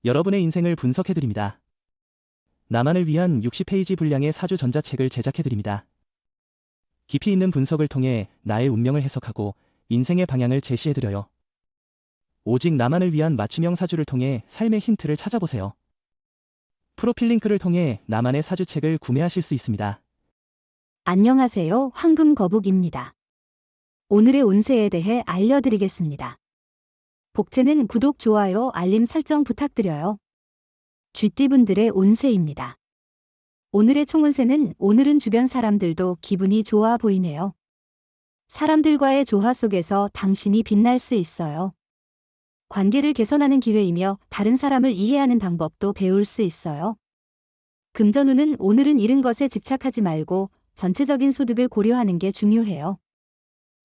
여러분의 인생을 분석해드립니다. 나만을 위한 60페이지 분량의 사주 전자책을 제작해드립니다. 깊이 있는 분석을 통해 나의 운명을 해석하고 인생의 방향을 제시해드려요. 오직 나만을 위한 맞춤형 사주를 통해 삶의 힌트를 찾아보세요. 프로필 링크를 통해 나만의 사주책을 구매하실 수 있습니다. 안녕하세요. 황금거북입니다. 오늘의 운세에 대해 알려드리겠습니다. 복채는 구독, 좋아요, 알림 설정 부탁드려요. 쥐띠분들의 운세입니다. 오늘의 총운세는 오늘은 주변 사람들도 기분이 좋아 보이네요. 사람들과의 조화 속에서 당신이 빛날 수 있어요. 관계를 개선하는 기회이며 다른 사람을 이해하는 방법도 배울 수 있어요. 금전운은 오늘은 잃은 것에 집착하지 말고 전체적인 소득을 고려하는 게 중요해요.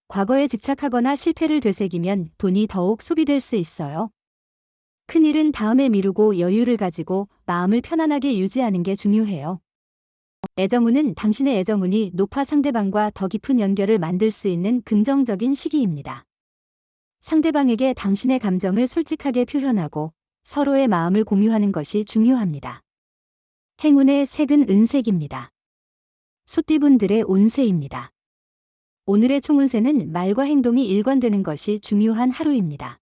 과거에 집착하거나 실패를 되새기면 돈이 더욱 소비될 수 있어요. 큰일은 다음에 미루고 여유를 가지고 마음을 편안하게 유지하는 게 중요해요. 애정운은 당신의 애정운이 높아 상대방과 더 깊은 연결을 만들 수 있는 긍정적인 시기입니다. 상대방에게 당신의 감정을 솔직하게 표현하고 서로의 마음을 공유하는 것이 중요합니다. 행운의 색은 은색입니다. 소띠분들의 운세입니다. 오늘의 총운세는 말과 행동이 일관되는 것이 중요한 하루입니다.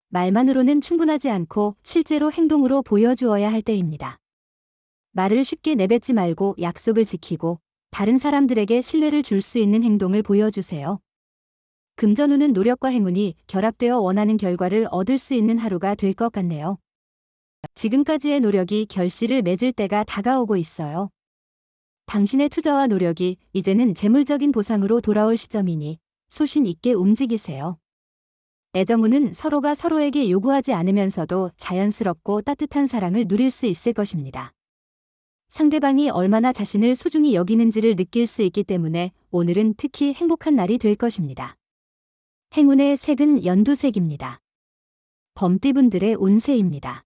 말만으로는 충분하지 않고 실제로 행동으로 보여주어야 할 때입니다. 말을 쉽게 내뱉지 말고 약속을 지키고 다른 사람들에게 신뢰를 줄 수 있는 행동을 보여주세요. 금전운은 노력과 행운이 결합되어 원하는 결과를 얻을 수 있는 하루가 될 것 같네요. 지금까지의 노력이 결실을 맺을 때가 다가오고 있어요. 당신의 투자와 노력이 이제는 재물적인 보상으로 돌아올 시점이니 소신 있게 움직이세요. 애정운은 서로가 서로에게 요구하지 않으면서도 자연스럽고 따뜻한 사랑을 누릴 수 있을 것입니다. 상대방이 얼마나 자신을 소중히 여기는지를 느낄 수 있기 때문에 오늘은 특히 행복한 날이 될 것입니다. 행운의 색은 연두색입니다. 범띠분들의 운세입니다.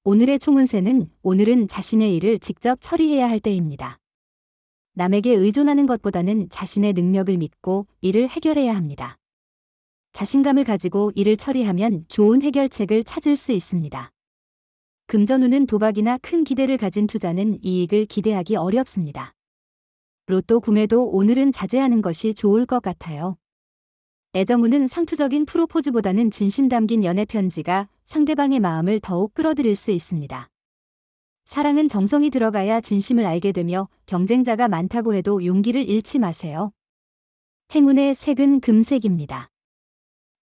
오늘의 총운세는 오늘은 자신의 일을 직접 처리해야 할 때입니다. 남에게 의존하는 것보다는 자신의 능력을 믿고 일을 해결해야 합니다. 자신감을 가지고 일을 처리하면 좋은 해결책을 찾을 수 있습니다. 금전운은 도박이나 큰 기대를 가진 투자는 이익을 기대하기 어렵습니다. 로또 구매도 오늘은 자제하는 것이 좋을 것 같아요. 애정운은 상투적인 프로포즈보다는 진심 담긴 연애 편지가 상대방의 마음을 더욱 끌어들일 수 있습니다. 사랑은 정성이 들어가야 진심을 알게 되며 경쟁자가 많다고 해도 용기를 잃지 마세요. 행운의 색은 금색입니다.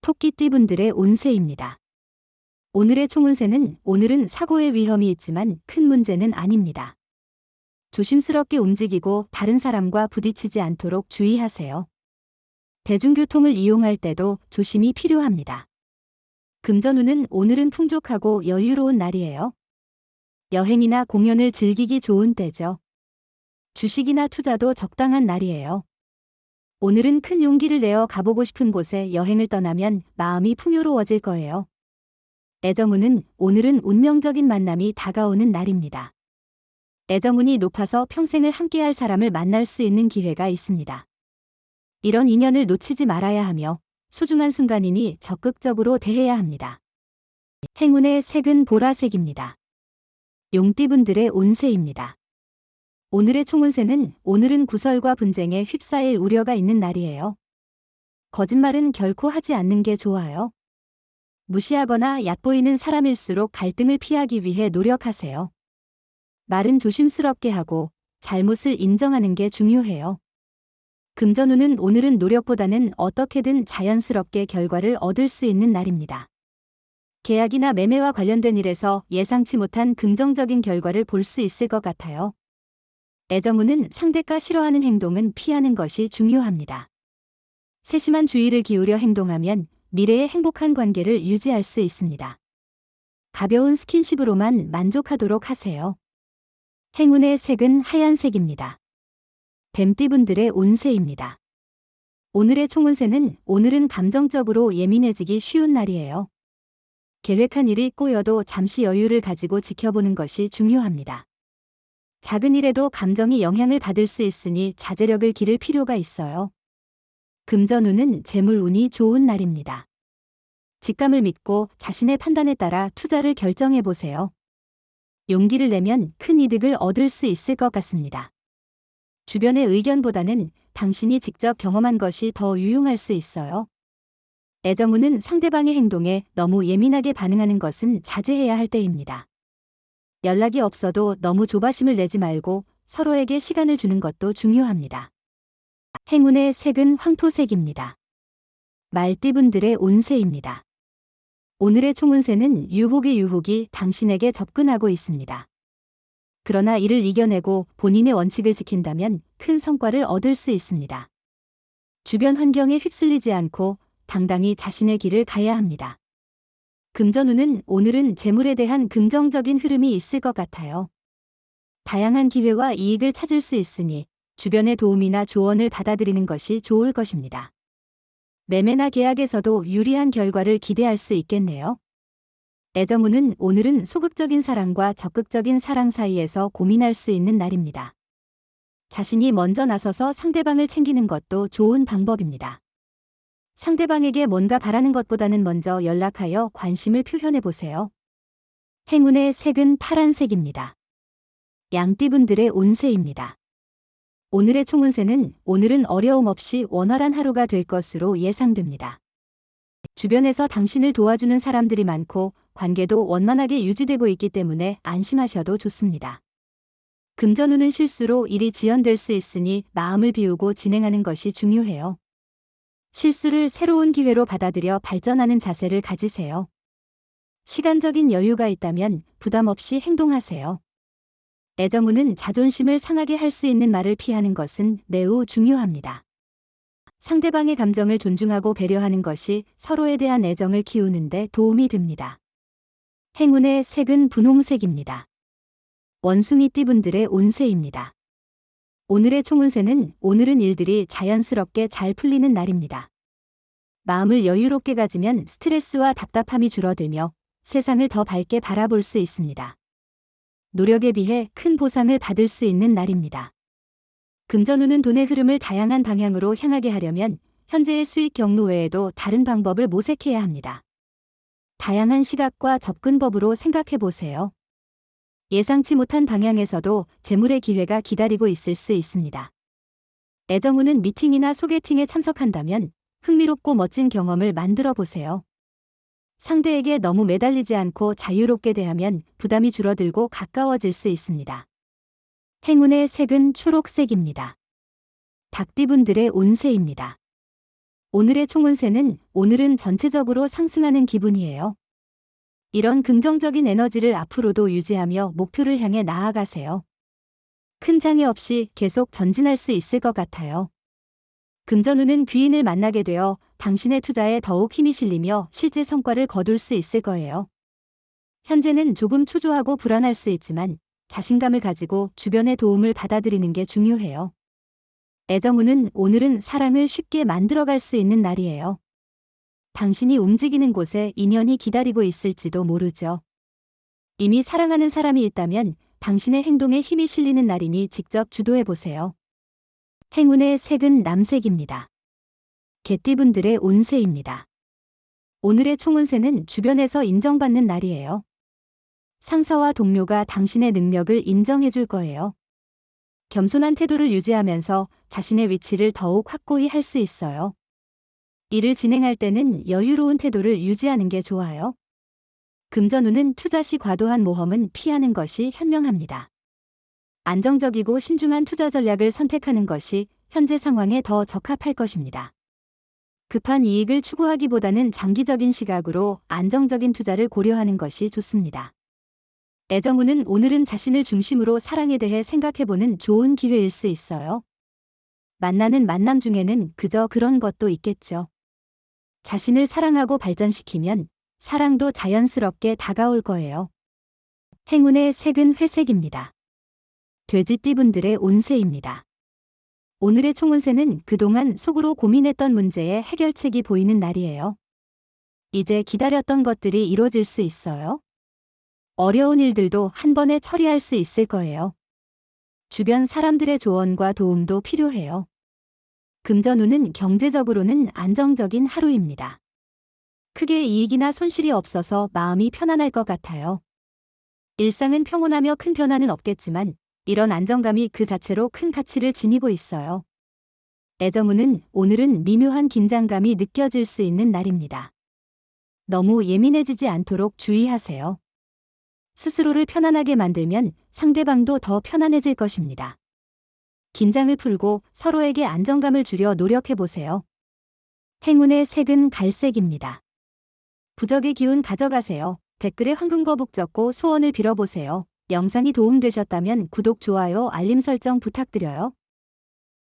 토끼띠분들의 운세입니다. 오늘의 총운세는 오늘은 사고의 위험이 있지만 큰 문제는 아닙니다. 조심스럽게 움직이고 다른 사람과 부딪히지 않도록 주의하세요. 대중교통을 이용할 때도 조심이 필요합니다. 금전운은 오늘은 풍족하고 여유로운 날이에요. 여행이나 공연을 즐기기 좋은 때죠. 주식이나 투자도 적당한 날이에요. 오늘은 큰 용기를 내어 가보고 싶은 곳에 여행을 떠나면 마음이 풍요로워질 거예요. 애정운은 오늘은 운명적인 만남이 다가오는 날입니다. 애정운이 높아서 평생을 함께할 사람을 만날 수 있는 기회가 있습니다. 이런 인연을 놓치지 말아야 하며 소중한 순간이니 적극적으로 대해야 합니다. 행운의 색은 보라색입니다. 용띠분들의 운세입니다. 오늘의 총운세는 오늘은 구설과 분쟁에 휩싸일 우려가 있는 날이에요. 거짓말은 결코 하지 않는 게 좋아요. 무시하거나 얕보이는 사람일수록 갈등을 피하기 위해 노력하세요. 말은 조심스럽게 하고 잘못을 인정하는 게 중요해요. 금전운은 오늘은 노력보다는 어떻게든 자연스럽게 결과를 얻을 수 있는 날입니다. 계약이나 매매와 관련된 일에서 예상치 못한 긍정적인 결과를 볼 수 있을 것 같아요. 애정운은 상대가 싫어하는 행동은 피하는 것이 중요합니다. 세심한 주의를 기울여 행동하면 미래의 행복한 관계를 유지할 수 있습니다. 가벼운 스킨십으로만 만족하도록 하세요. 행운의 색은 하얀색입니다. 뱀띠분들의 운세입니다. 오늘의 총운세는 오늘은 감정적으로 예민해지기 쉬운 날이에요. 계획한 일이 꼬여도 잠시 여유를 가지고 지켜보는 것이 중요합니다. 작은 일에도 감정이 영향을 받을 수 있으니 자제력을 기를 필요가 있어요. 금전운은 재물운이 좋은 날입니다. 직감을 믿고 자신의 판단에 따라 투자를 결정해 보세요. 용기를 내면 큰 이득을 얻을 수 있을 것 같습니다. 주변의 의견보다는 당신이 직접 경험한 것이 더 유용할 수 있어요. 애정운은 상대방의 행동에 너무 예민하게 반응하는 것은 자제해야 할 때입니다. 연락이 없어도 너무 조바심을 내지 말고 서로에게 시간을 주는 것도 중요합니다. 행운의 색은 황토색입니다. 말띠분들의 운세입니다. 오늘의 총운세는 유혹이 당신에게 접근하고 있습니다. 그러나 이를 이겨내고 본인의 원칙을 지킨다면 큰 성과를 얻을 수 있습니다. 주변 환경에 휩쓸리지 않고 당당히 자신의 길을 가야 합니다. 금전운은 오늘은 재물에 대한 긍정적인 흐름이 있을 것 같아요. 다양한 기회와 이익을 찾을 수 있으니 주변의 도움이나 조언을 받아들이는 것이 좋을 것입니다. 매매나 계약에서도 유리한 결과를 기대할 수 있겠네요. 애정운은 오늘은 소극적인 사랑과 적극적인 사랑 사이에서 고민할 수 있는 날입니다. 자신이 먼저 나서서 상대방을 챙기는 것도 좋은 방법입니다. 상대방에게 뭔가 바라는 것보다는 먼저 연락하여 관심을 표현해 보세요. 행운의 색은 파란색입니다. 양띠분들의 운세입니다. 오늘의 총운세는 오늘은 어려움 없이 원활한 하루가 될 것으로 예상됩니다. 주변에서 당신을 도와주는 사람들이 많고 관계도 원만하게 유지되고 있기 때문에 안심하셔도 좋습니다. 금전운은 실수로 일이 지연될 수 있으니 마음을 비우고 진행하는 것이 중요해요. 실수를 새로운 기회로 받아들여 발전하는 자세를 가지세요. 시간적인 여유가 있다면 부담 없이 행동하세요. 애정운은 자존심을 상하게 할 수 있는 말을 피하는 것은 매우 중요합니다. 상대방의 감정을 존중하고 배려하는 것이 서로에 대한 애정을 키우는 데 도움이 됩니다. 행운의 색은 분홍색입니다. 원숭이띠분들의 운세입니다. 오늘의 총운세는 오늘은 일들이 자연스럽게 잘 풀리는 날입니다. 마음을 여유롭게 가지면 스트레스와 답답함이 줄어들며 세상을 더 밝게 바라볼 수 있습니다. 노력에 비해 큰 보상을 받을 수 있는 날입니다. 금전운은 돈의 흐름을 다양한 방향으로 향하게 하려면 현재의 수익 경로 외에도 다른 방법을 모색해야 합니다. 다양한 시각과 접근법으로 생각해 보세요. 예상치 못한 방향에서도 재물의 기회가 기다리고 있을 수 있습니다. 애정운은 미팅이나 소개팅에 참석한다면 흥미롭고 멋진 경험을 만들어 보세요. 상대에게 너무 매달리지 않고 자유롭게 대하면 부담이 줄어들고 가까워질 수 있습니다. 행운의 색은 초록색입니다. 닭띠분들의 운세입니다. 오늘의 총운세는 오늘은 전체적으로 상승하는 기분이에요. 이런 긍정적인 에너지를 앞으로도 유지하며 목표를 향해 나아가세요. 큰 장애 없이 계속 전진할 수 있을 것 같아요. 금전운은 귀인을 만나게 되어 당신의 투자에 더욱 힘이 실리며 실제 성과를 거둘 수 있을 거예요. 현재는 조금 초조하고 불안할 수 있지만 자신감을 가지고 주변의 도움을 받아들이는 게 중요해요. 애정운은 오늘은 사랑을 쉽게 만들어갈 수 있는 날이에요. 당신이 움직이는 곳에 인연이 기다리고 있을지도 모르죠. 이미 사랑하는 사람이 있다면 당신의 행동에 힘이 실리는 날이니 직접 주도해 보세요. 행운의 색은 남색입니다. 개띠분들의 운세입니다. 오늘의 총운세는 주변에서 인정받는 날이에요. 상사와 동료가 당신의 능력을 인정해 줄 거예요. 겸손한 태도를 유지하면서 자신의 위치를 더욱 확고히 할 수 있어요. 일을 진행할 때는 여유로운 태도를 유지하는 게 좋아요. 금전운은 투자 시 과도한 모험은 피하는 것이 현명합니다. 안정적이고 신중한 투자 전략을 선택하는 것이 현재 상황에 더 적합할 것입니다. 급한 이익을 추구하기보다는 장기적인 시각으로 안정적인 투자를 고려하는 것이 좋습니다. 애정운은 오늘은 자신을 중심으로 사랑에 대해 생각해보는 좋은 기회일 수 있어요. 만나는 만남 중에는 그저 그런 것도 있겠죠. 자신을 사랑하고 발전시키면 사랑도 자연스럽게 다가올 거예요. 행운의 색은 회색입니다. 돼지띠분들의 운세입니다. 오늘의 총운세는 그동안 속으로 고민했던 문제의 해결책이 보이는 날이에요. 이제 기다렸던 것들이 이루어질 수 있어요. 어려운 일들도 한 번에 처리할 수 있을 거예요. 주변 사람들의 조언과 도움도 필요해요. 금전운은 경제적으로는 안정적인 하루입니다. 크게 이익이나 손실이 없어서 마음이 편안할 것 같아요. 일상은 평온하며 큰 변화는 없겠지만 이런 안정감이 그 자체로 큰 가치를 지니고 있어요. 애정운은 오늘은 미묘한 긴장감이 느껴질 수 있는 날입니다. 너무 예민해지지 않도록 주의하세요. 스스로를 편안하게 만들면 상대방도 더 편안해질 것입니다. 긴장을 풀고 서로에게 안정감을 주려 노력해보세요. 행운의 색은 갈색입니다. 부적의 기운 가져가세요. 댓글에 황금거북 적고 소원을 빌어보세요. 영상이 도움되셨다면 구독, 좋아요, 알림 설정 부탁드려요.